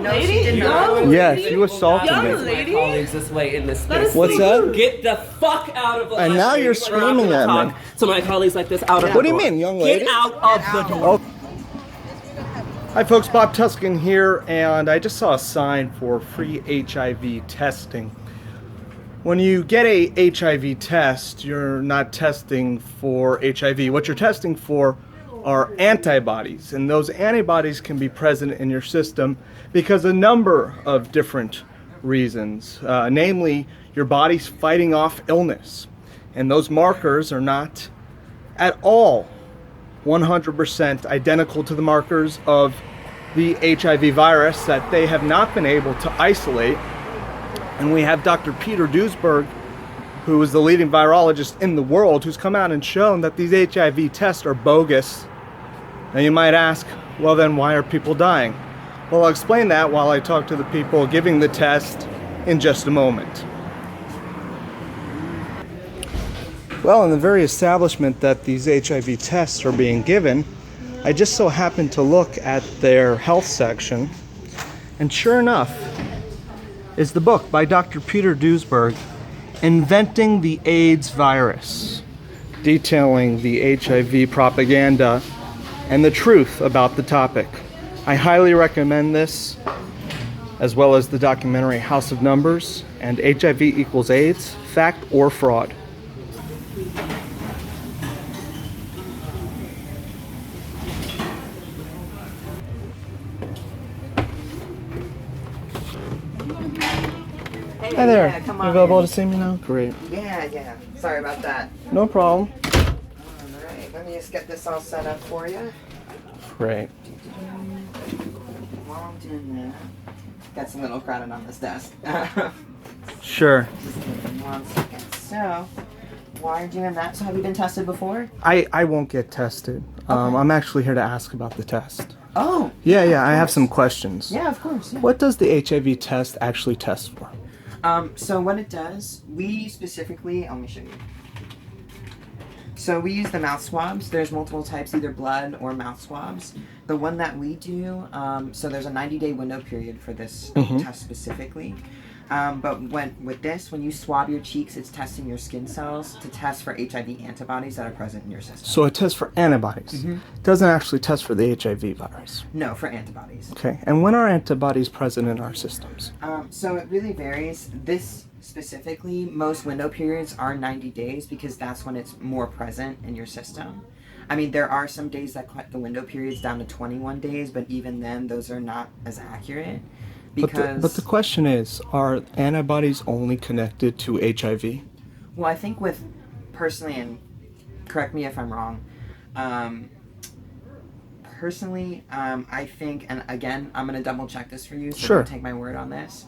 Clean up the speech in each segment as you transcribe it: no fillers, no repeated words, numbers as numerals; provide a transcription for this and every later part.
No, she did not. Yes, you assaulted me. My colleagues this way in this space. What's that? Get the fuck out of the And now you're screaming at me. To my colleagues like this, out of What do you mean, young lady? Get out of the door. Hi folks, Bob Tuskin here, and I just saw a sign for free HIV testing. When you get a HIV test, you're not testing for HIV. What you're testing for are antibodies, and those antibodies can be present in your system because a number of different reasons. Namely, your body's fighting off illness, and those markers are not at all 100% identical to the markers of the HIV virus that they have not been able to isolate. And we have Dr. Peter Duesberg, who is the leading virologist in the world, who's come out and shown that these HIV tests are bogus. Now you might ask, well then why are people dying? Well, I'll explain that while I talk to the people giving the test in just a moment. Well, in the very establishment that these HIV tests are being given, I just so happened to look at their health section, and sure enough is the book by Dr. Peter Duesberg, Inventing the AIDS Virus, detailing the HIV propaganda and the truth about the topic. I highly recommend this, as well as the documentary House of Numbers and HIV equals AIDS, Fact or Fraud. Hi there. Yeah, come on You available in. to see me now? Great. Yeah. Sorry about that. No problem. Alright, let me just get this all set up for you. Great. While I'm doing that, got some little crowded on this desk. Sure. Just give me 1 second. So, while you're doing that, so have you been tested before? I won't get tested. I'm actually here to ask about the test. Oh! Yeah, I have some questions. Yeah, of course. Yeah. What does the HIV test actually test for? So what it does, we specifically, let me show you. So we use the mouth swabs. There's multiple types, either blood or mouth swabs. The one that we do, so there's a 90-day window period for this test specifically. But when you swab your cheeks, it's testing your skin cells to test for HIV antibodies that are present in your system. So it tests for antibodies. It doesn't actually test for the HIV virus. No, for antibodies. Okay, and when are antibodies present in our systems? So it really varies. This specifically, most window periods are 90 days because that's when it's more present in your system. I mean, there are some days that cut the window periods down to 21 days, but even then, those are not as accurate. But the question is, are antibodies only connected to HIV? Well, I think personally, and correct me if I'm wrong, personally, I think, and again, I'm going to double check this for you, so Sure. don't take my word on this.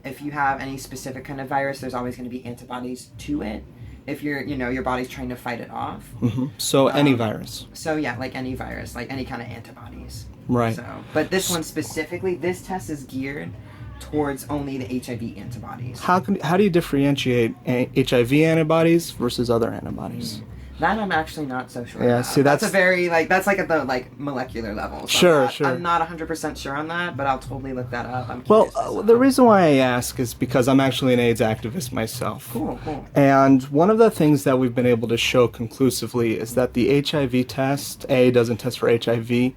If you have any specific kind of virus, there's always going to be antibodies to it. If your body's trying to fight it off. So any virus? So yeah, like any virus, like any kind of antibodies. Right. So, but this one specifically, this test is geared towards only the HIV antibodies. How do you differentiate HIV antibodies versus other antibodies? That I'm actually not so sure. Yeah, about. see, that's a very that's like at the molecular level. So Sure. I'm not 100% sure on that, but I'll totally look that up. I'm Well, curious the reason why I ask is because I'm actually an AIDS activist myself. Cool. And one of the things that we've been able to show conclusively is that the HIV test, doesn't test for HIV,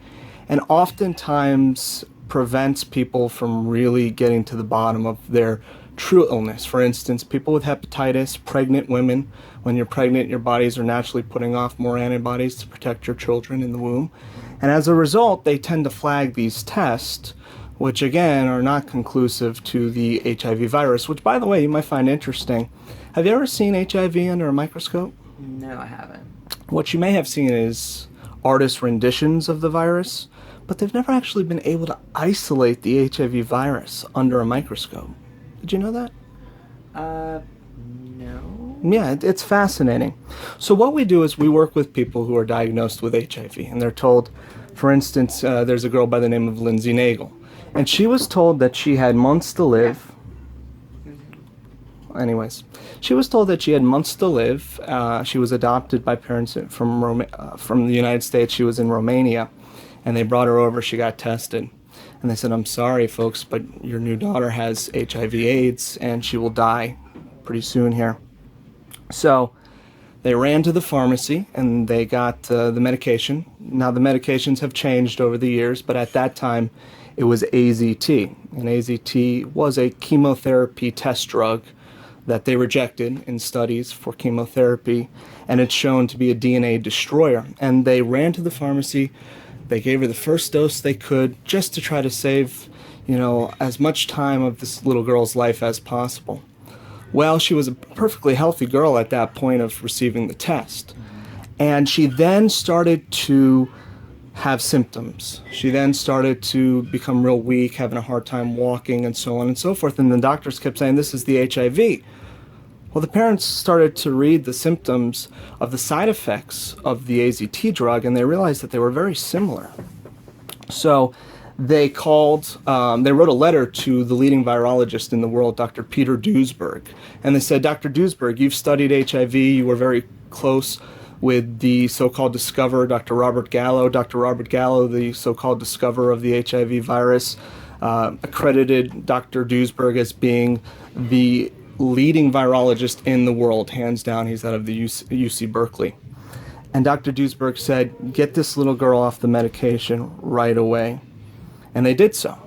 and oftentimes prevents people from really getting to the bottom of their true illness. For instance, people with hepatitis, pregnant women. When you're pregnant, your bodies are naturally putting off more antibodies to protect your children in the womb. And as a result, they tend to flag these tests, which again are not conclusive to the HIV virus, which by the way, you might find interesting. Have you ever seen HIV under a microscope? No, I haven't. What you may have seen is artist renditions of the virus, but they've never actually been able to isolate the HIV virus under a microscope. Did you know that? No. Yeah, it's fascinating. So what we do is we work with people who are diagnosed with HIV, and they're told, for instance, there's a girl by the name of Lindsay Nagel, and she was told that she had months to live. Anyways, she was told that she had months to live. She was adopted by parents from the United States. She was in Romania, and they brought her over. She got tested. And they said, I'm sorry, folks, but your new daughter has HIV/AIDS, and she will die pretty soon here. So they ran to the pharmacy, and they got the medication. Now, the medications have changed over the years, but at that time, it was AZT. And AZT was a chemotherapy test drug that they rejected in studies for chemotherapy, and it's shown to be a DNA destroyer. And they ran to the pharmacy. They gave her the first dose they could just to try to save, as much time of this little girl's life as possible. Well, she was a perfectly healthy girl at that point of receiving the test. And she then started to have symptoms. She then started to become real weak, having a hard time walking, and so on and so forth. And the doctors kept saying, this is the HIV. Well, the parents started to read the symptoms of the side effects of the AZT drug, and they realized that they were very similar. So they wrote a letter to the leading virologist in the world, Dr. Peter Duesberg. And they said, Dr. Duesberg, you've studied HIV, you were very close with the so-called discoverer, Dr. Robert Gallo. Dr. Robert Gallo, the so-called discoverer of the HIV virus, accredited Dr. Duesberg as being the leading virologist in the world, hands down. He's out of the UC Berkeley. And Dr. Duesberg said, get this little girl off the medication right away. And they did so.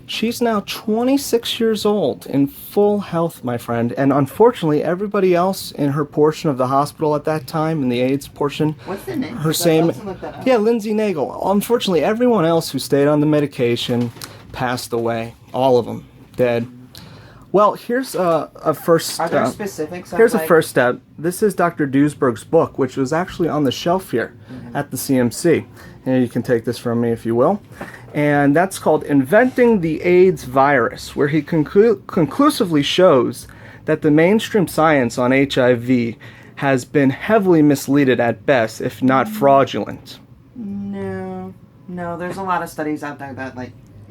She's now 26 years old, in full health, my friend. And unfortunately, everybody else in her portion of the hospital at that time, in the AIDS portion, what's the name? her same, yeah, Lindsay Nagel. Unfortunately, everyone else who stayed on the medication passed away. All of them dead. Well, here's a first step. Are there specifics? Here's a first step. This is Dr. Duesberg's book, which was actually on the shelf here at the CMC. And you can take this from me if you will. And that's called Inventing the AIDS Virus, where he conclusively shows that the mainstream science on HIV has been heavily misleaded at best, if not fraudulent. No, there's a lot of studies out there that,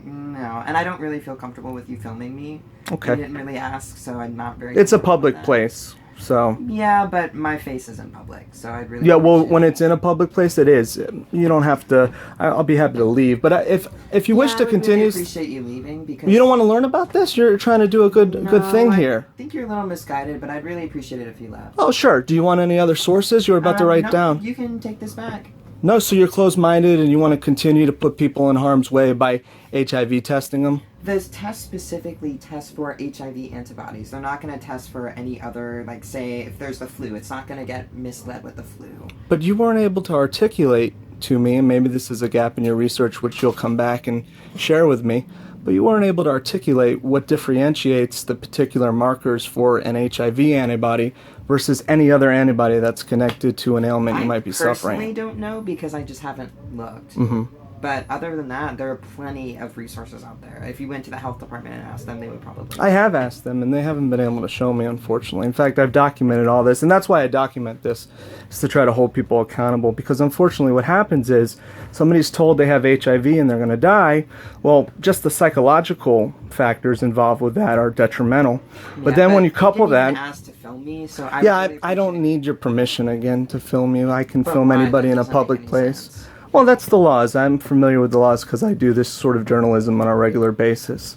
no. And I don't really feel comfortable with you filming me. Okay. You didn't really ask, so I'm not very... It's a public place, so... Yeah, but my face isn't public, so I really... Yeah, well, when it's in a public place, it is. You don't have to... I'll be happy to leave. But if you wish to continue... I really appreciate you leaving, because... You don't want to learn about this? You're trying to do a good thing here. I think you're a little misguided, but I'd really appreciate it if you left. Oh, sure. Do you want any other sources you're about to write down? You can take this back. No, so you're closed-minded and you want to continue to put people in harm's way by HIV testing them? Those tests specifically test for HIV antibodies. They're not going to test for any other, say, if there's the flu. It's not going to get misled with the flu. But you weren't able to articulate to me, and maybe this is a gap in your research which you'll come back and share with me, but you weren't able to articulate what differentiates the particular markers for an HIV antibody versus any other antibody that's connected to an ailment you might be suffering. I personally don't know because I just haven't looked. Mm-hmm. But other than that, there are plenty of resources out there. If you went to the health department and asked them, they would probably... I have asked them, and they haven't been able to show me, unfortunately. In fact, I've documented all this, and that's why I document this, is to try to hold people accountable. Because unfortunately, what happens is somebody's told they have HIV and they're going to die. Well, just the psychological factors involved with that are detrimental. But then when you couple that... You didn't even ask to film me, so I really I don't need your permission again to film you. I can But film why? anybody That in a doesn't make public any place. sense. Well, that's the laws. I'm familiar with the laws because I do this sort of journalism on a regular basis.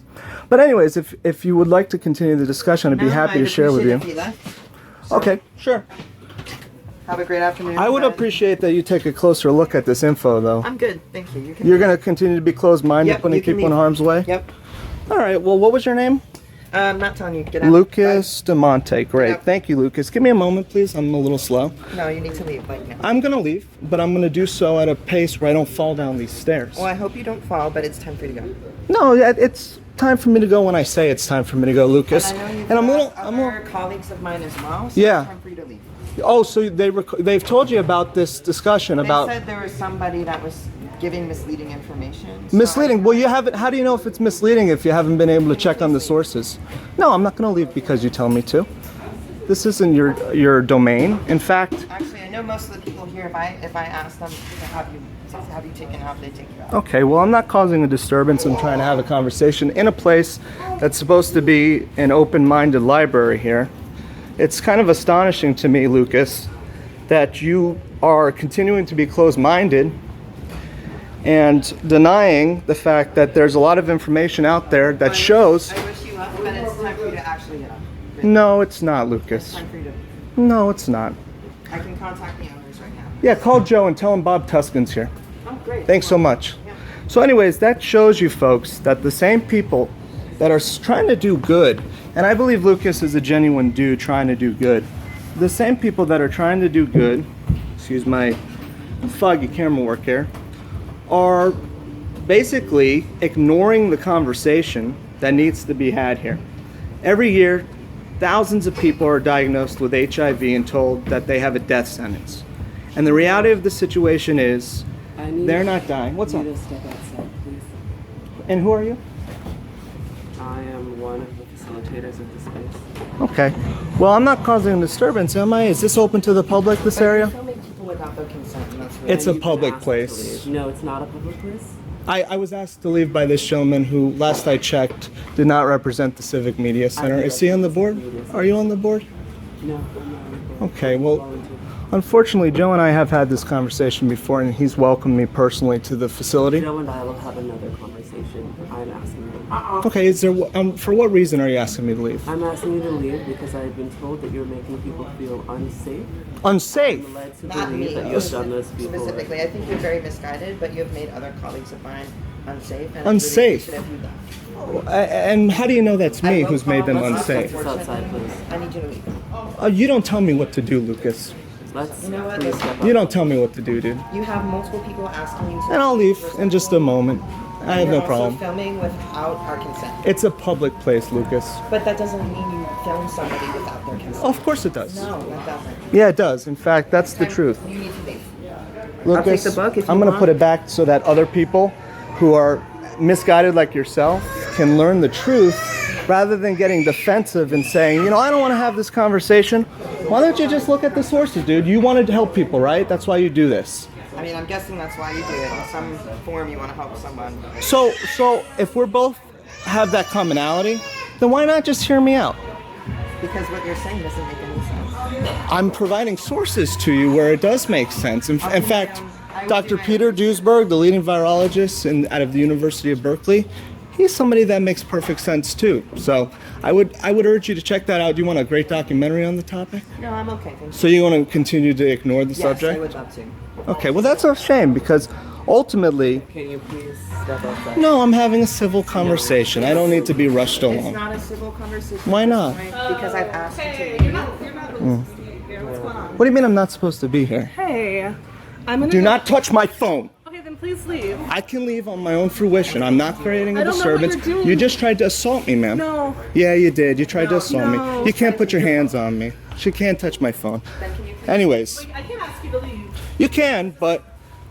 But anyways, if you would like to continue the discussion, I'd be happy to share with you. If you left. So, Okay, sure. Have a great afternoon. I would guys. appreciate that you take a closer look at this info, though. I'm good, thank you. You're going to continue to be closed-minded, Yep, putting you can people in leave. harm's way? Yep. All right, well, what was your name? I'm not telling you. Get out. Lucas DeMonte. Great. Yep. Thank you, Lucas. Give me a moment, please. I'm a little slow. Bye. No, you need to leave now. I'm going to leave, but I'm going to do so at a pace where I don't fall down these stairs. Well, I hope you don't fall, but it's time for you to go. No, it's time for me to go when I say it's time for me to go, Lucas. And I know you've I'm a got little... other colleagues of mine as well, so Yeah. it's time for you to leave. Oh, so they've told you about this discussion about... They said there was somebody that was giving misleading information. So Misleading. Well, you haven't... How do you know if it's misleading if you haven't been able to check on the sources? No, I'm not going to leave because you tell me to. This isn't your domain. In fact... Actually, I know most of the people here, if I ask them to have you taken out, they take you out. Okay, well, I'm not causing a disturbance. I'm trying to have a conversation in a place that's supposed to be an open-minded library here. It's kind of astonishing to me, Lucas, that you are continuing to be closed-minded and denying the fact that there's a lot of information out there that shows. I wish you luck, but it's time for you to actually get up. No, it's not, It's Lucas. time for you to. No, it's not. I can contact the owners right now. Yeah, call Joe and tell him Bob Tuskin's here. Oh, great. Thanks so much. So anyways, that shows you folks that the same people that are trying to do good, and I believe Lucas is a genuine dude trying to do good, the same people that are trying to do good, excuse my foggy camera work here, are basically ignoring the conversation that needs to be had here. Every year, thousands of people are diagnosed with HIV and told that they have a death sentence. And the reality of the situation is, they're not dying. What's up? You to step outside, please. And who are you? I am one of the facilitators of this space. Okay. Well, I'm not causing a disturbance, am I? Is this open to the public, this area? Filming people without their consent, and that's really. It's a You can public ask to place. leave. No, it's not a public place. I was asked to leave by this gentleman who, last I checked, did not represent the Civic Media Center. Is he on the board? Are you on the board? No, I'm not on the board. Okay, well, Volunteer. unfortunately, Joe and I have had this conversation before, and he's welcomed me personally to the facility. Joe and I will have another conversation. I'm asking you. Okay, is there, for what reason are you asking me to leave? I'm asking you to leave because I've been told that you're making people feel unsafe. Unsafe? I'm led to Not believe me that you have done this before. specifically. I think you're very misguided, but you have made other colleagues of mine unsafe. And Unsafe? I really should have you left. And how do you know that's me I will who's made them call- unsafe? Let's outside, please. I need you to leave. You don't tell me what to do, Lucas. Let's You know what? please step You up. don't tell me what to do, dude. You have multiple people asking you to. And I'll leave in just a moment. I have You're no problem. also filming without our consent. It's a public place, Lucas. But that doesn't mean you film somebody without their consent. Of course it does. No, that doesn't. Yeah, it does. In fact, that's the truth. You need to leave. Lucas, take the book if you I'm going to want. put it back so that other people who are misguided like yourself can learn the truth rather than getting defensive and saying, you know, I don't want to have this conversation. Why don't you just look at the sources, dude? You wanted to help people, right? That's why you do this. I mean, I'm guessing that's why you do it. In some form, you want to help someone. So if we're both have that commonality, then why not just hear me out? Because what you're saying doesn't make any sense. I'm providing sources to you where it does make sense. In fact, Dr. Peter Duesberg, the leading virologist out of the University of Berkeley, he's somebody that makes perfect sense too. So I would urge you to check that out. Do you want a great documentary on the topic? No, I'm okay. Thank you. So you want to continue to ignore the Yes, subject? I would love to. Okay, well that's a shame because ultimately, Can you please step outside? no, I'm having a civil conversation. I don't need to be rushed It's along. not a civil conversation. Why at this not? point, Because I've asked you to Hey, leave. you're not supposed to be here. What's going on? What do you mean I'm not supposed to be here? Hey, I'm gonna Do go- not touch my phone. Okay, then please leave. I can leave on my own fruition. I'm not creating a I don't know what disturbance. you're doing. You just tried to assault me, ma'am. No. Yeah, you did. You tried to assault No. me. You can't put your hands on me. She can't touch my phone. Then can you please Anyways, I can't ask you to leave. you can, but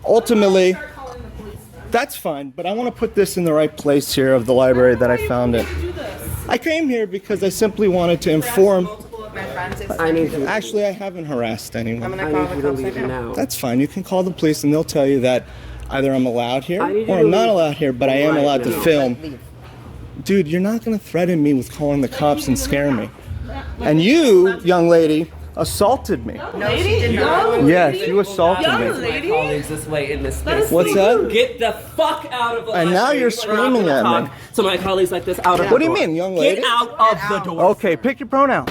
ultimately, Start calling the police. that's fine. But I want to put this in the right place here of the library that I found it. Do this. I came here because I simply wanted to inform. Multiple of my my friends? It's I need you. Actually, I haven't harassed I'm anyone. gonna I call need the you to cops leave right now. now. That's fine. You can call the police and they'll tell you that either I'm allowed here I need you or to I'm not leave allowed here, but I am right allowed to now. film. Leave. Dude, you're not gonna threaten me with calling the cops and scare me. And you, young lady, assaulted me. No, she did not. Yes, you assaulted Young me. lady? My colleagues this way in this space. What's that? Get the fuck out of the And now library. you're We're not screaming gonna at me. talk to my colleagues like this out of What the do you door. mean, young lady? Get out of the door. Okay, pick your pronouns.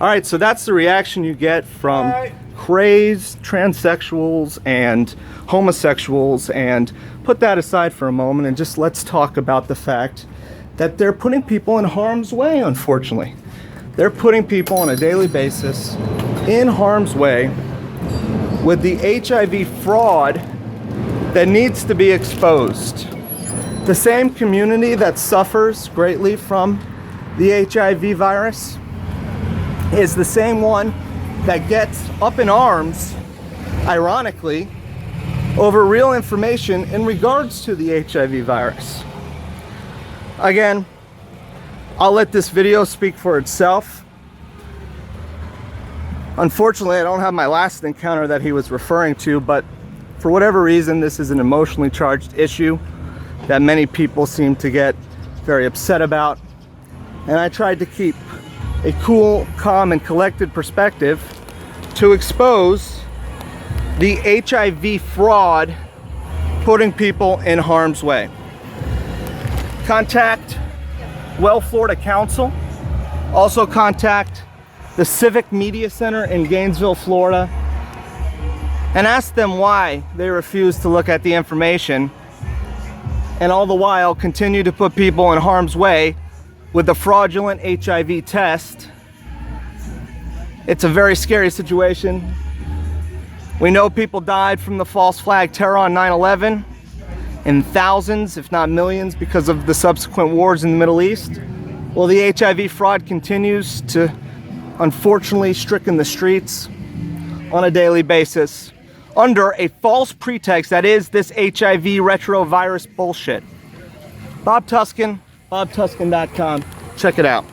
All right, so that's the reaction you get from crazed transsexuals and homosexuals, and put that aside for a moment and just let's talk about the fact that they're putting people in harm's way, unfortunately. They're putting people on a daily basis in harm's way with the HIV fraud that needs to be exposed. The same community that suffers greatly from the HIV virus is the same one that gets up in arms, ironically, over real information in regards to the HIV virus. Again, I'll let this video speak for itself. Unfortunately, I don't have my last encounter that he was referring to, but for whatever reason, this is an emotionally charged issue that many people seem to get very upset about. And I tried to keep a cool, calm, and collected perspective to expose the HIV fraud putting people in harm's way. Contact Well Florida Council. Also contact the Civic Media Center in Gainesville, Florida, and ask them why they refuse to look at the information and all the while continue to put people in harm's way with the fraudulent HIV test. It's a very scary situation. We know people died from the false flag terror on 9/11 in thousands, if not millions, because of the subsequent wars in the Middle East. Well, the HIV fraud continues to unfortunately stricken the streets on a daily basis under a false pretext that is this HIV retrovirus bullshit. Bob Tuskin, bobtuskin.com. Check it out.